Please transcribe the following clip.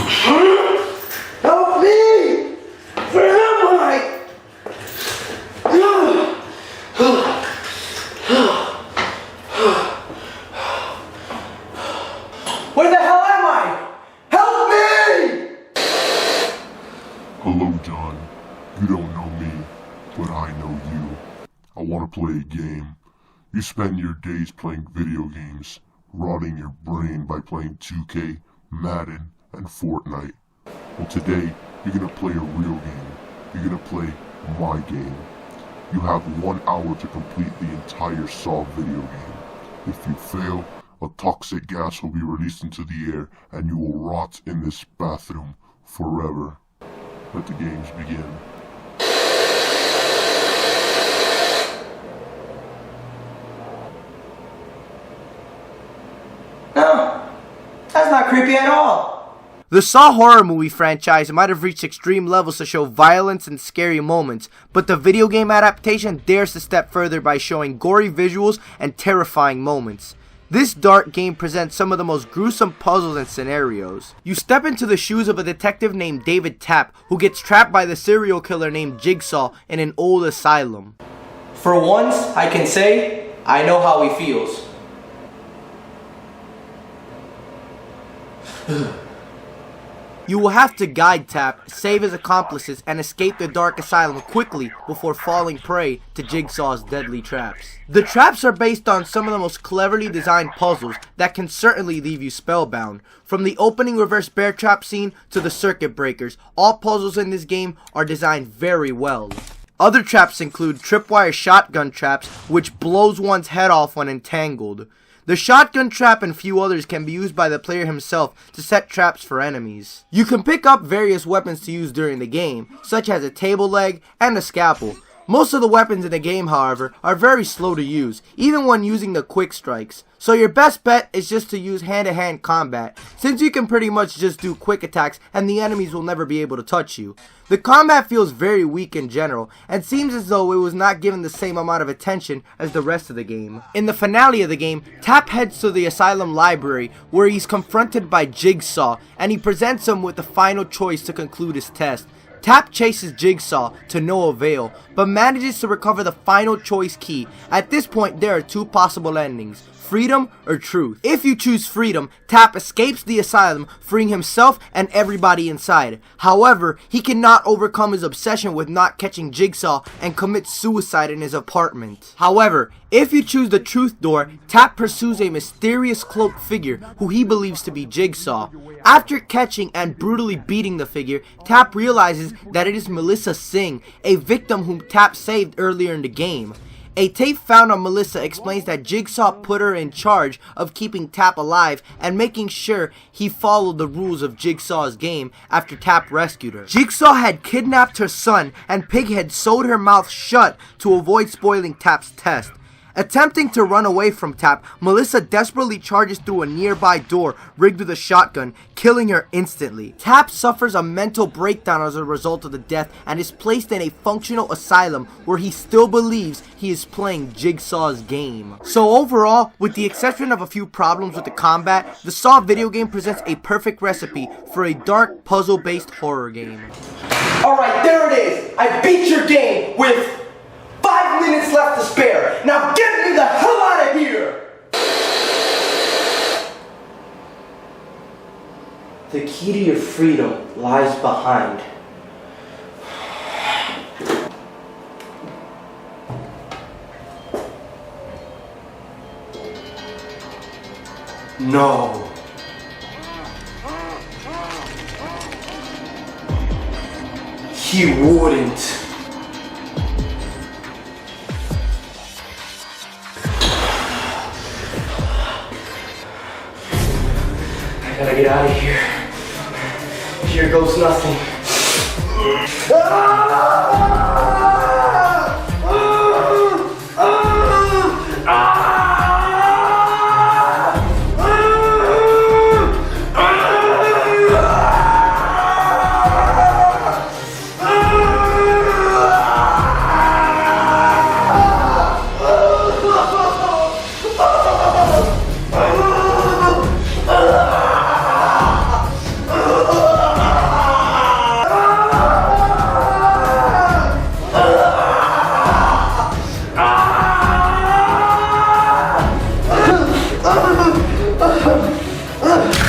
Help me! Where am I? Where the hell am I? Help me! Hello, John. You don't know me, but I know you. I want to play a game. You spend your days playing video games, rotting your brain by playing 2K, Madden, and Fortnite. Well, today, you're gonna play a real game. You're gonna play my game. You have 1 hour to complete the entire Saw video game. If you fail, a toxic gas will be released into the air and you will rot in this bathroom forever. Let the games begin. No, that's not creepy at all. The Saw horror movie franchise might have reached extreme levels to show violence and scary moments, but the video game adaptation dares to step further by showing gory visuals and terrifying moments. This dark game presents some of the most gruesome puzzles and scenarios. You step into the shoes of a detective named David Tapp, who gets trapped by the serial killer named Jigsaw in an old asylum. For once, I can say, I know how he feels. You will have to guide Tapp, save his accomplices, and escape the dark asylum quickly before falling prey to Jigsaw's deadly traps. The traps are based on some of the most cleverly designed puzzles that can certainly leave you spellbound. From the opening reverse bear trap scene to the circuit breakers, all puzzles in this game are designed very well. Other traps include tripwire shotgun traps, which blows one's head off when entangled. The shotgun trap and few others can be used by the player himself to set traps for enemies. You can pick up various weapons to use during the game, such as a table leg and a scalpel. Most of the weapons in the game, however, are very slow to use, even when using the quick strikes. So your best bet is just to use hand-to-hand combat, since you can pretty much just do quick attacks and the enemies will never be able to touch you. The combat feels very weak in general, and seems as though it was not given the same amount of attention as the rest of the game. In the finale of the game, Tapp heads to the asylum library, where he's confronted by Jigsaw, and he presents him with the final choice to conclude his test. Tapp chases Jigsaw to no avail, but manages to recover the final choice key. At this point, there are two possible endings: freedom or truth. If you choose freedom, Tapp escapes the asylum, freeing himself and everybody inside. However, he cannot overcome his obsession with not catching Jigsaw and commits suicide in his apartment. However, if you choose the truth door, Tapp pursues a mysterious cloaked figure who he believes to be Jigsaw. After catching and brutally beating the figure, Tapp realizes that it is Melissa Singh, a victim whom Tapp saved earlier in the game. A tape found on Melissa explains that Jigsaw put her in charge of keeping Tapp alive and making sure he followed the rules of Jigsaw's game after Tapp rescued her. Jigsaw had kidnapped her son, and Pig had sewed her mouth shut to avoid spoiling Tapp's test. Attempting to run away from Tapp, Melissa desperately charges through a nearby door rigged with a shotgun, killing her instantly. Tapp suffers a mental breakdown as a result of the death and is placed in a functional asylum where he still believes he is playing Jigsaw's game. So overall, with the exception of a few problems with the combat, the Saw video game presents a perfect recipe for a dark, puzzle-based horror game. Alright, there it is! I beat your game with 5 minutes left to spare. Now get me the hell out of here! The key to your freedom lies behind. No. He wouldn't. I gotta get out of here. Here goes nothing. Ugh.